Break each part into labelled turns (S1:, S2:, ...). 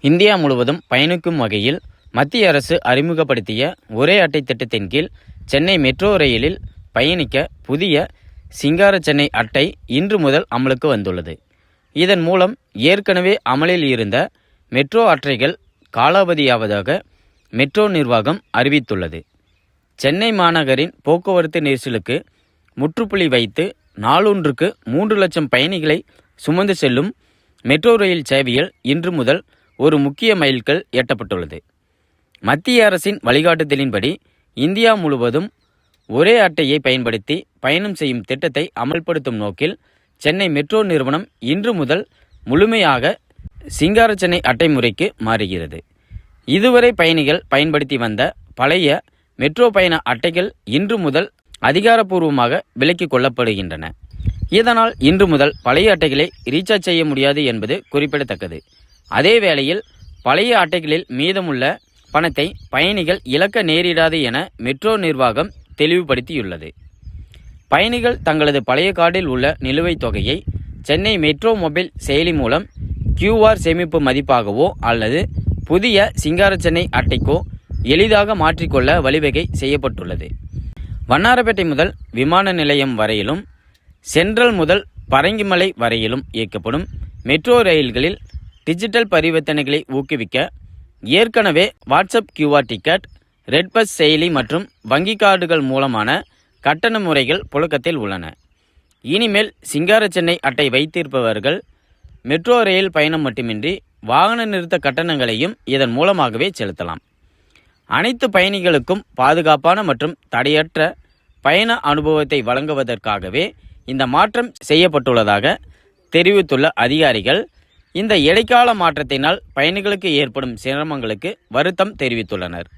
S1: India முழுவதும் பயணிக்கும் வகையில் மத்திய அரசு அறிமுகப்படுத்திய ஒரே அட்டை திட்டத்தின் கீழ் சென்னை மெட்ரோ ரயிலில் பயணிக்க புதிய சிங்கார சென்னை அட்டை இன்று முதல் அமலுக்கு வந்துள்ளது. இதன் மூலம் ஏற்கனவே அமலில் இருந்த மெட்ரோ அட்டைகள் காலாவதியாவதாக மெட்ரோ நிர்வாகம் அறிவித்துள்ளது. சென்னை மாநகரின் போக்குவரத்து நெரிசலுக்கு முற்றுப்புள்ளி வைத்து நாளொன்றுக்கு 3 லட்சம் பயணிகளை சுமந்து செல்லும் மெட்ரோ ரயில் சேவையில் இன்று முதல் ஒரு முக்கிய மைல்கல் எட்டப்பட்டுள்ளது. மத்திய அரசின் வழிகாட்டுதலின்படி இந்தியா முழுவதும் ஒரே அட்டையை பயன்படுத்தி பயணம் செய்யும் திட்டத்தை அமல்படுத்தும் நோக்கில் சென்னை மெட்ரோ நிறுவனம் இன்று முதல் முழுமையாக சிங்கார சென்னை அட்டை முறைக்கு மாறுகிறது. இதுவரை பயணிகள் பயன்படுத்தி வந்த பழைய மெட்ரோ பயண அட்டைகள் இன்று முதல் அதிகாரப்பூர்வமாக விலக்கிக் கொள்ளப்படுகின்றன. இதனால் இன்று முதல் பழைய அட்டைகளை ரீசார்ஜ் செய்ய முடியாது என்பது குறிப்பிடத்தக்கது. அதே வேளையில் பழைய அட்டைகளில் மீதமுள்ள பணத்தை பயணிகள் இழக்க நேரிடாது என மெட்ரோ நிர்வாகம் தெளிவுபடுத்தியுள்ளது. பயணிகள் தங்களது பழைய கார்டில் உள்ள நிலுவைத் தொகையை சென்னை மெட்ரோ மொபைல் செயலி மூலம் QR சேமிப்பு மதிப்பாகவோ அல்லது புதிய சிங்கார சென்னை அட்டைக்கோ எளிதாக மாற்றிக்கொள்ள வழிவகை செய்யப்பட்டுள்ளது. வண்ணாரப்பேட்டை முதல் விமான நிலையம் வரையிலும் சென்ட்ரல் முதல் பரங்கிமலை வரையிலும் இயக்கப்படும் மெட்ரோ ரயில்களில் டிஜிட்டல் பரிவர்த்தனைகளை ஊக்குவிக்க ஏற்கனவே WhatsApp QR ticket, red bus செயலி மற்றும் வங்கி கார்டுகள் மூலமான கட்டண முறைகள் புழக்கத்தில் உள்ளன. இனிமேல் சிங்கார சென்னை அட்டை வைத்திருப்பவர்கள் மெட்ரோ ரயில் பயணம் மட்டுமின்றி வாகன நிறுத்த கட்டணங்களையும் இதன் மூலமாகவே செலுத்தலாம். அனைத்து பயணிகளுக்கும் பாதுகாப்பான மற்றும் தடையற்ற பயண அனுபவத்தை வழங்குவதற்காகவே இந்த மாற்றம் செய்யப்பட்டுள்ளதாக தெரிவித்துள்ள அதிகாரிகள் இந்த இடைக்கால மாற்றத்தினால் பயணிகளுக்கு ஏற்படும் சிரமங்களுக்கு வருத்தம் தெரிவித்துள்ளனர்.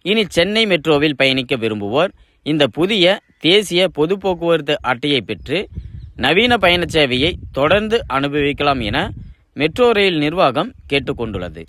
S1: இனி சென்னை மெட்ரோவில் பயணிக்க விரும்புவோர் இந்த புதிய தேசிய பொது போக்குவரத்து அட்டையை பெற்று நவீன பயண சேவையை தொடர்ந்து அனுபவிக்கலாம் என மெட்ரோ ரயில் நிர்வாகம் கேட்டுக்கொண்டுள்ளது.